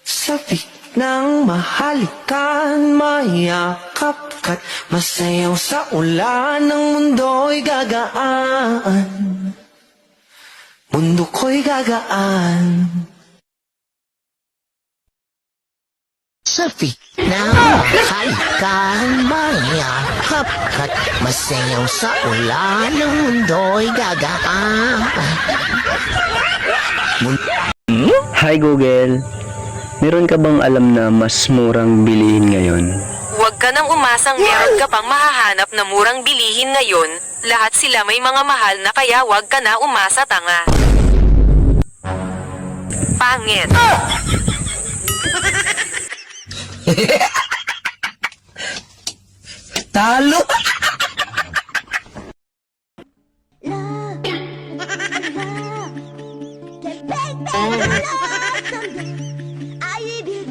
Sabik ng mahalikan, mayakap ka't masayaw sa ulan. Ng mundo'y gagaan, mundo ko'y gagaan. Sabik ng mahalikan, mayakap ka't masayaw sa ulan. Ng mundo'y gagaan. Hi Google, meron ka bang alam na mas murang bilihin ngayon? Huwag ka nang umasang meron ka pang mahahanap na murang bilihin ngayon. Lahat sila may mga mahal na kaya huwag ka na umasa, tanga. Pangit. Talo! I will be